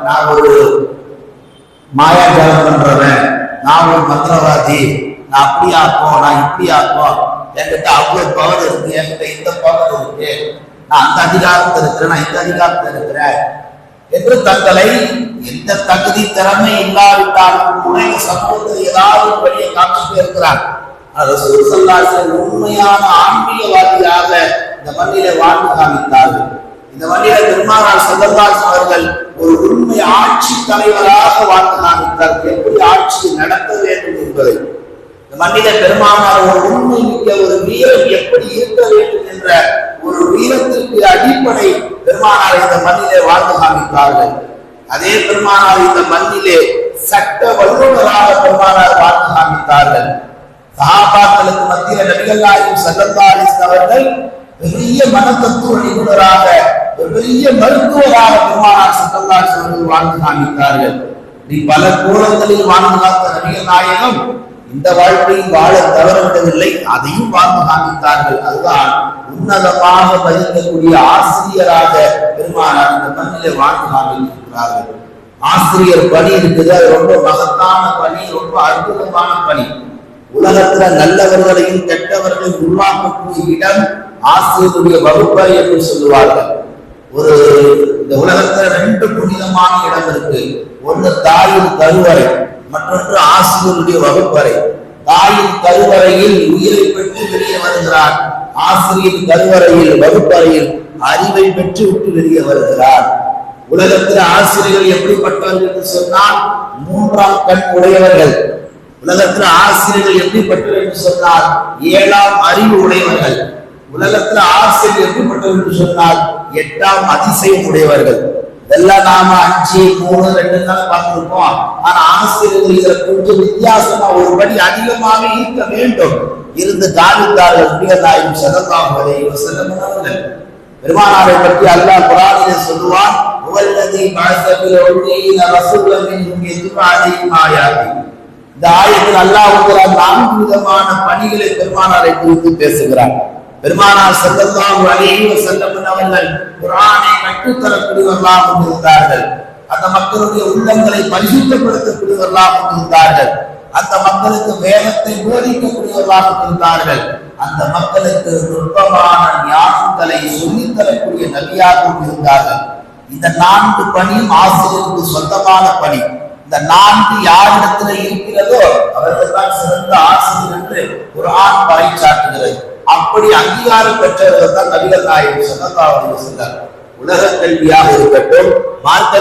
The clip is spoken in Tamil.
நான் ஒரு மாயாஜாலம் பண்றவன், நான் ஒரு மந்திரவாதி, நான் அப்படி ஆக்கும், நான் இப்படி ஆக்கும், என்கிட்ட அவ்வளவு பவர் இருக்கு, என்கிட்ட இந்த பவர் இருக்கு, நான் அந்த அதிகாரத்தில் இருக்கிறேன், நான் இந்த அதிகாரத்தில் இருக்கிறேன் என்று தங்களை எந்த தகுதி திறமை இல்லாவிட்டாலும் கூட இந்த சமூகத்தில் ஏதாவது வழியை காமிச்சுட்டே இருக்கிறார். ரசூல் ஸல்லல்லாஹு அலைஹி வஸல்லம் உண்மையான ஆன்மீகவாதியாக இந்த மண்ணிலே வாழ்ந்து காமித்தார்கள். இந்த மண்ணிலே பெருமானார் ஸல்லல்லாஹு அலைஹி வஸல்லம் அவர்கள் ஒரு உண்மை ஆட்சி தலைவராக வாழ்ந்து காமித்தார்கள். எப்படி ஆட்சியை நடத்த வேண்டும் என்பதை இந்த மண்ணிலே பெருமானார் ஒரு உண்மை மிக்க ஒரு வீரம் எப்படி இருக்க வேண்டும் என்ற ஒரு வீரத்திற்கு அடிப்படை பெருமானார் இந்த மண்ணிலே வாழ்ந்து காமித்தார்கள். அதே பெருமானார் இந்த மண்ணிலே சட்ட வல்லுநராக பெருமானார் வாழ்ந்து காமித்தார்கள். சஹாபாக்களுக்கு மத்தியில் நபிகள் நாயகம் ஸல்லல்லாஹு அலைஹி வஸல்லம் அவர்கள் பெரிய மனத்தத்துவ நிபுணராக, ஒரு பெரிய மருத்துவராக பெருமானார் ஸல்லல்லாஹு அலைஹி வஸல்லம் வாழ்ந்து காமித்தார்கள். நீ பல கோலங்களில் வாழ்ந்து காத்த நபிகள் நாயகம் இந்த வாழ்க்கையில் வாழ தவறவிடவில்லை, அதையும் வாழ்ந்து காமித்தார்கள். அதுதான் உன்னதமாக மதிக்கக்கூடிய ஆசிரியராக பெருமானார் இந்த மண்ணிலே வாழ்ந்து காமிக்கிறார்கள். ஆசிரியர் பணி இருக்குது, அது ரொம்ப மகத்தான பணி, ரொம்ப அற்புதமான பணி. உலகத்துல நல்லவர்களையும் கெட்டவர்களையும் உருவாக்கக்கூடிய இடம் ஆசிரியருடைய வகுப்பறை என்று சொல்லுவார்கள். இந்த உலகத்துல 2 புனிதமான இடம் இருக்கு. ஒன்று தாயின் கருவறை, மற்றொன்று ஆசிரியருடைய வகுப்பறை. தாயின் கருவறையில் உயிரை பெற்று வெளியே வருகிறார், ஆசிரியர் கருவறையில் வகுப்பறையில் அறிவை பெற்று விட்டு வெளியே வருகிறார். உலகத்தில் ஆசிரியர்கள் எப்படிப்பட்டவர்கள் என்று சொன்னால் 3ஆம் கண் உடையவர்கள். உலகத்தில் ஆசிரியர்கள் எப்படிப்பட்டவர் என்று சொன்னால் 7ஆம் அறிவு உடையவர்கள். உலகத்தில் ஆசிரியர் எப்படிப்பட்டவர் என்று சொன்னால் 8ஆம் அதிசயம் உடையவர்கள். இதெல்லாம் நாம 5, 3, 2 தான் பார்த்திருப்போம். ஆனா ஆசிரியர்கள் இதுல கொஞ்சம் வித்தியாசமா ஒரு படி அதிகமாக இருக்க வேண்டும் இருந்து காமித்தார்கள். நபிகள் நாயகம் ஸல்லல்லாஹு அலைஹி வஸல்லம் அவர்கள் பெருமானாரை பற்றி அல்லாஹ் குர்ஆனிலே சொல்லுவான், "வல்லதி பஅஸ பில் உம்மீன ரசூலன் மின்ஹும் யத்லூ அலைஹிம் ஆயாத்தி." இந்த ஆயத்தில் அல்லாஹ் 4 விதமான பணிகளை பெருமானாரை குறித்து பேசுகிறார். பெருமானார் ஸல்லல்லாஹு அலைஹி வஸல்லம் அவர்கள் குர்ஆனை கற்றுத்தரக்கூடியவர்களாக இருந்தார்கள். அந்த மக்களுடைய உள்ளங்களை பரிசுத்தப்படுத்தக்கூடியவர்களாக இருந்தார்கள். அந்த மக்களுக்கு வேதத்தை போதிக்கக்கூடியவர்களாக இருந்தார்கள். அந்த மக்களுக்கு நுட்பமான ஞானங்களை சொல்லித்தரக்கூடிய நபியாகவும் இருந்தார்கள். இந்த 4 பணியும் ஆசிரியருக்கு சொந்தமான பணி. இந்த 4 யாரிடத்துல இருக்கிறதோ அவர்கள் தான் சிறந்த ஆசிரியர் என்று குர்ஆன் பறைசாற்றுகிறது. அப்படி அங்கீகாரம் பெற்றவர்கள் தான் நபிகள் நாயகம் ஸல்லல்லாஹு அலைஹி வஸல்லம். உலக கல்வியாக இருக்கட்டும், மார்க்க